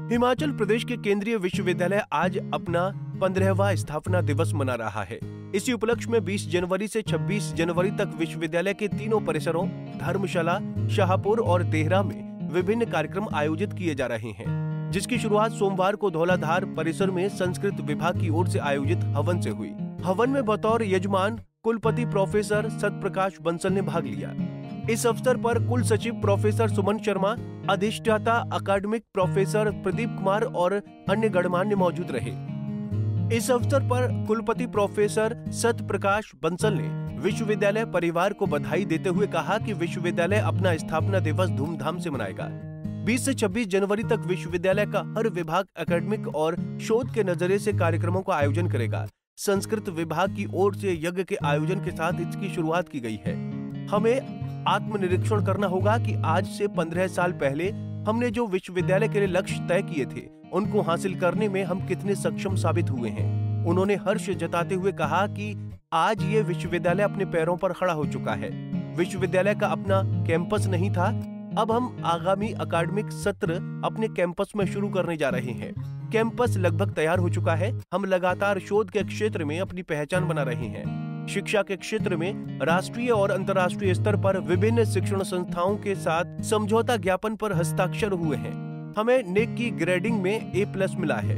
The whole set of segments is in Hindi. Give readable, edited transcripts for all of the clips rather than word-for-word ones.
हिमाचल प्रदेश के केंद्रीय विश्वविद्यालय आज अपना 15वां स्थापना दिवस मना रहा है। इसी उपलक्ष्य में 20 जनवरी से 26 जनवरी तक विश्वविद्यालय के तीनों परिसरों धर्मशाला, शाहपुर और देहरा में विभिन्न कार्यक्रम आयोजित किए जा रहे हैं, जिसकी शुरुआत सोमवार को धौलाधार परिसर में संस्कृत विभाग की ओर से आयोजित हवन से हुई। हवन में बतौर यजमान कुलपति प्रोफेसर सतप्रकाश बंसल ने भाग लिया। इस अवसर पर कुल सचिव प्रोफेसर सुमन शर्मा, अधिष्ठाता अकादमिक प्रोफेसर प्रदीप कुमार और अन्य गणमान्य मौजूद रहे। इस अवसर पर कुलपति प्रोफेसर सतप्रकाश बंसल ने विश्वविद्यालय परिवार को बधाई देते हुए कहा कि विश्वविद्यालय अपना स्थापना दिवस धूमधाम से मनाएगा। 20 से 26 जनवरी तक विश्वविद्यालय का हर विभाग एकेडमिक और शोध के नजरिए से कार्यक्रमों का आयोजन करेगा। संस्कृत विभाग की ओर से यज्ञ के आयोजन के साथ इसकी शुरुआत की गई है। हमें आत्मनिरीक्षण करना होगा कि आज से 15 साल पहले हमने जो विश्वविद्यालय के लिए लक्ष्य तय किए थे, उनको हासिल करने में हम कितने सक्षम साबित हुए हैं। उन्होंने हर्ष जताते हुए कहा कि आज ये विश्वविद्यालय अपने पैरों पर खड़ा हो चुका है। विश्वविद्यालय का अपना कैंपस नहीं था, अब हम आगामी अकादमिक सत्र अपने कैंपस में शुरू करने जा रहे हैं। कैंपस लगभग तैयार हो चुका है। हम लगातार शोध के क्षेत्र में अपनी पहचान बना रहे हैं। शिक्षा के क्षेत्र में राष्ट्रीय और अंतर्राष्ट्रीय स्तर पर विभिन्न शिक्षण संस्थाओं के साथ समझौता ज्ञापन पर हस्ताक्षर हुए हैं। हमें नेक की ग्रेडिंग में A+ मिला है।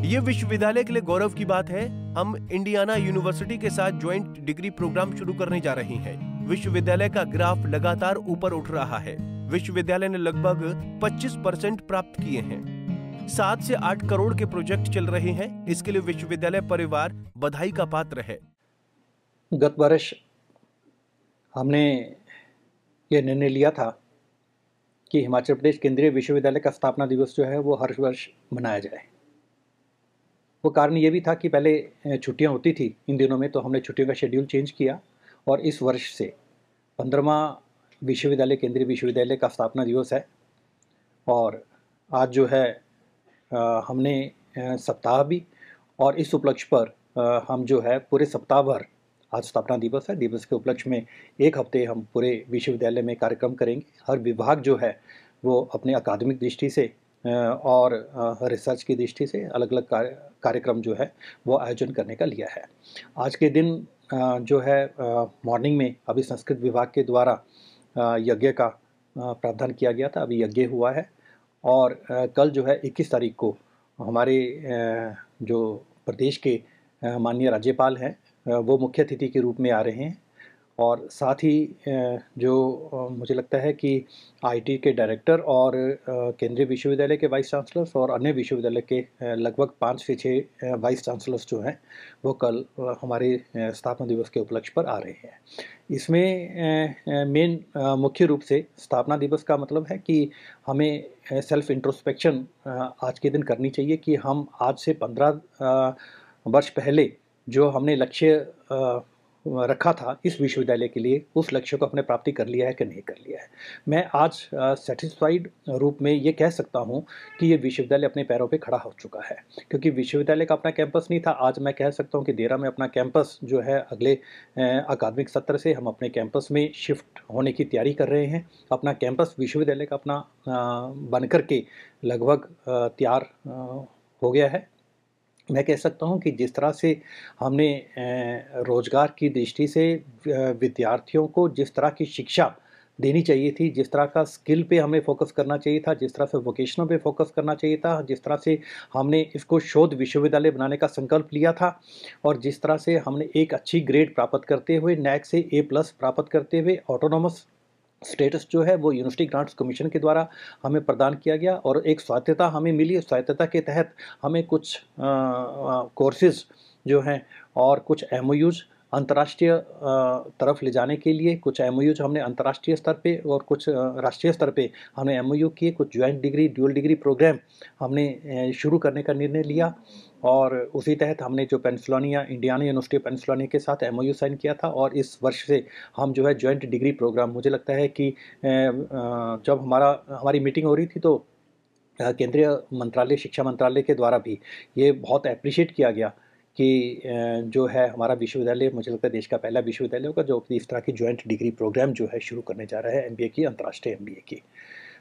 ये विश्वविद्यालय के लिए गौरव की बात है। हम इंडियाना यूनिवर्सिटी के साथ ज्वाइंट डिग्री प्रोग्राम शुरू करने जा रहे हैं। विश्वविद्यालय का ग्राफ लगातार ऊपर उठ रहा है। विश्वविद्यालय ने लगभग 25% प्राप्त किए हैं। 7 से 8 करोड़ के प्रोजेक्ट चल रहे हैं। इसके लिए विश्वविद्यालय परिवार बधाई का पात्र है। गत वर्ष हमने ये निर्णय लिया था कि हिमाचल प्रदेश केंद्रीय विश्वविद्यालय का स्थापना दिवस जो है वो हर वर्ष मनाया जाए। वो कारण ये भी था कि पहले छुट्टियां होती थी इन दिनों में, तो हमने छुट्टियों का शेड्यूल चेंज किया और इस वर्ष से 15वां विश्वविद्यालय केंद्रीय विश्वविद्यालय का स्थापना दिवस है। और आज जो है हमने सप्ताह भी, और इस उपलक्ष्य पर हम जो है पूरे सप्ताह भर, आज स्थापना दिवस है, दिवस के उपलक्ष्य में 1 हफ्ते हम पूरे विश्वविद्यालय में कार्यक्रम करेंगे। हर विभाग जो है वो अपने अकादमिक दृष्टि से और रिसर्च की दृष्टि से अलग अलग कार्यक्रम जो है वो आयोजन करने का लिया है। आज के दिन जो है मॉर्निंग में अभी संस्कृत विभाग के द्वारा यज्ञ का प्रावधान किया गया था। अभी यज्ञ हुआ है और कल जो है 21 तारीख को हमारे जो प्रदेश के माननीय राज्यपाल हैं वो मुख्य अतिथि के रूप में आ रहे हैं। और साथ ही जो मुझे लगता है कि आईटी के डायरेक्टर और केंद्रीय विश्वविद्यालय के वाइस चांसलर्स और अन्य विश्वविद्यालय के लगभग 5 से 6 वाइस चांसलर्स जो हैं वो कल हमारे स्थापना दिवस के उपलक्ष्य पर आ रहे हैं। इसमें मेन मुख्य रूप से स्थापना दिवस का मतलब है कि हमें सेल्फ इंट्रोस्पेक्शन आज के दिन करनी चाहिए कि हम आज से 15 वर्ष पहले जो हमने लक्ष्य रखा था इस विश्वविद्यालय के लिए, उस लक्ष्य को हमने प्राप्ति कर लिया है कि नहीं कर लिया है। मैं आज सेटिस्फाइड रूप में ये कह सकता हूँ कि ये विश्वविद्यालय अपने पैरों पे खड़ा हो चुका है, क्योंकि विश्वविद्यालय का अपना कैंपस नहीं था। आज मैं कह सकता हूँ कि देहरा में अपना कैंपस जो है अगले अकादमिक सत्र से हम अपने कैंपस में शिफ्ट होने की तैयारी कर रहे हैं। अपना कैंपस विश्वविद्यालय का अपना बन कर के लगभग तैयार हो गया है। मैं कह सकता हूं कि जिस तरह से हमने रोजगार की दृष्टि से विद्यार्थियों को जिस तरह की शिक्षा देनी चाहिए थी, जिस तरह का स्किल पे हमें फोकस करना चाहिए था, जिस तरह से वोकेशनल पे फोकस करना चाहिए था, जिस तरह से हमने इसको शोध विश्वविद्यालय बनाने का संकल्प लिया था, और जिस तरह से हमने एक अच्छी ग्रेड प्राप्त करते हुए नैक से A+ प्राप्त करते हुए ऑटोनोमस स्टेटस जो है वो यूनिवर्सिटी ग्रांट्स कमीशन के द्वारा हमें प्रदान किया गया और एक स्वायत्तता हमें मिली। स्वायत्तता के तहत हमें कुछ कोर्सेज जो हैं और कुछ MOUs अंतर्राष्ट्रीय तरफ ले जाने के लिए, कुछ MOUs हमने अंतर्राष्ट्रीय स्तर पे और कुछ राष्ट्रीय स्तर पे हमने MOU किए। कुछ joint degree, dual degree program हमने शुरू करने का निर्णय लिया और उसी तहत हमने जो Pennsylvania, Indiana university of Pennsylvania के साथ MOU साइन किया था। और इस वर्ष से हम जो है ज्वाइंट डिग्री प्रोग्राम, मुझे लगता है कि जब हमारी मीटिंग हो रही थी तो केंद्रीय मंत्रालय, शिक्षा मंत्रालय के द्वारा भी ये बहुत अप्रिशिएट किया गया कि जो है हमारा विश्वविद्यालय, मुझे लगता है देश का पहला विश्वविद्यालय होगा जो इस तरह की ज्वाइंट डिग्री प्रोग्राम जो है शुरू करने जा रहा है MBA की, अंतर्राष्ट्रीय MBA की।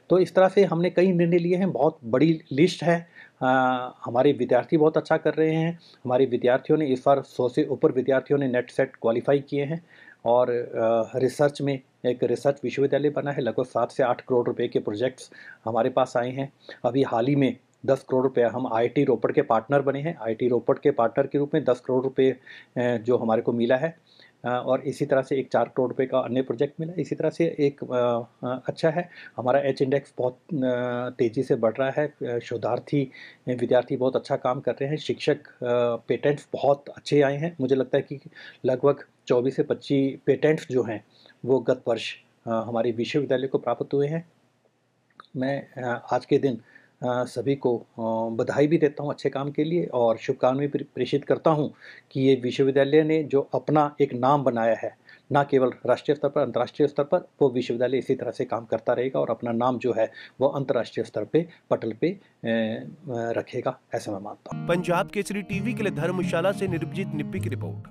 तो इस तरह से हमने कई निर्णय लिए हैं, बहुत बड़ी लिस्ट है। हमारे विद्यार्थी बहुत अच्छा कर रहे हैं। हमारे विद्यार्थियों ने इस बार 100 से ऊपर विद्यार्थियों ने नेट सेट क्वालिफाई किए हैं और रिसर्च में एक रिसर्च विश्वविद्यालय बना है। लगभग 7 से 8 करोड़ रुपए के प्रोजेक्ट्स हमारे पास आए हैं। अभी हाल ही में 10 करोड़ रुपए हम आईआईटी रोपड़ के पार्टनर बने हैं। आईआईटी रोपड़ के पार्टनर के रूप में 10 करोड़ रुपए जो हमारे को मिला है और इसी तरह से एक 4 करोड़ रुपए का अन्य प्रोजेक्ट मिला। इसी तरह से एक अच्छा है। हमारा एच इंडेक्स बहुत तेज़ी से बढ़ रहा है। शोधार्थी विद्यार्थी बहुत अच्छा काम कर रहे हैं। शिक्षक पेटेंट्स बहुत अच्छे आए हैं। मुझे लगता है कि लगभग 24 से 25 पेटेंट्स जो हैं वो गत वर्ष हमारे विश्वविद्यालय को प्राप्त हुए हैं। मैं आज के दिन सभी को बधाई भी देता हूं अच्छे काम के लिए और शुभकामनाएं भी प्रेषित करता हूं कि ये विश्वविद्यालय ने जो अपना एक नाम बनाया है, न केवल राष्ट्रीय स्तर पर, अंतर्राष्ट्रीय स्तर पर, वो विश्वविद्यालय इसी तरह से काम करता रहेगा और अपना नाम जो है वो अंतर्राष्ट्रीय स्तर पे पटल पे रखेगा, ऐसा मैं मानता हूँ। पंजाब केसरी टीवी के लिए धर्मशाला से निर्भजीत निप्पी की रिपोर्ट।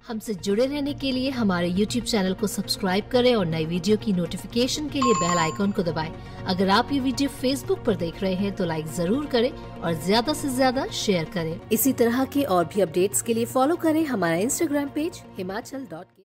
हमसे जुड़े रहने के लिए हमारे YouTube चैनल को सब्सक्राइब करें और नई वीडियो की नोटिफिकेशन के लिए बेल आइकॉन को दबाएं। अगर आप ये वीडियो Facebook पर देख रहे हैं तो लाइक जरूर करें और ज्यादा से ज्यादा शेयर करें। इसी तरह के और भी अपडेट्स के लिए फॉलो करें हमारा Instagram पेज himachal.ke।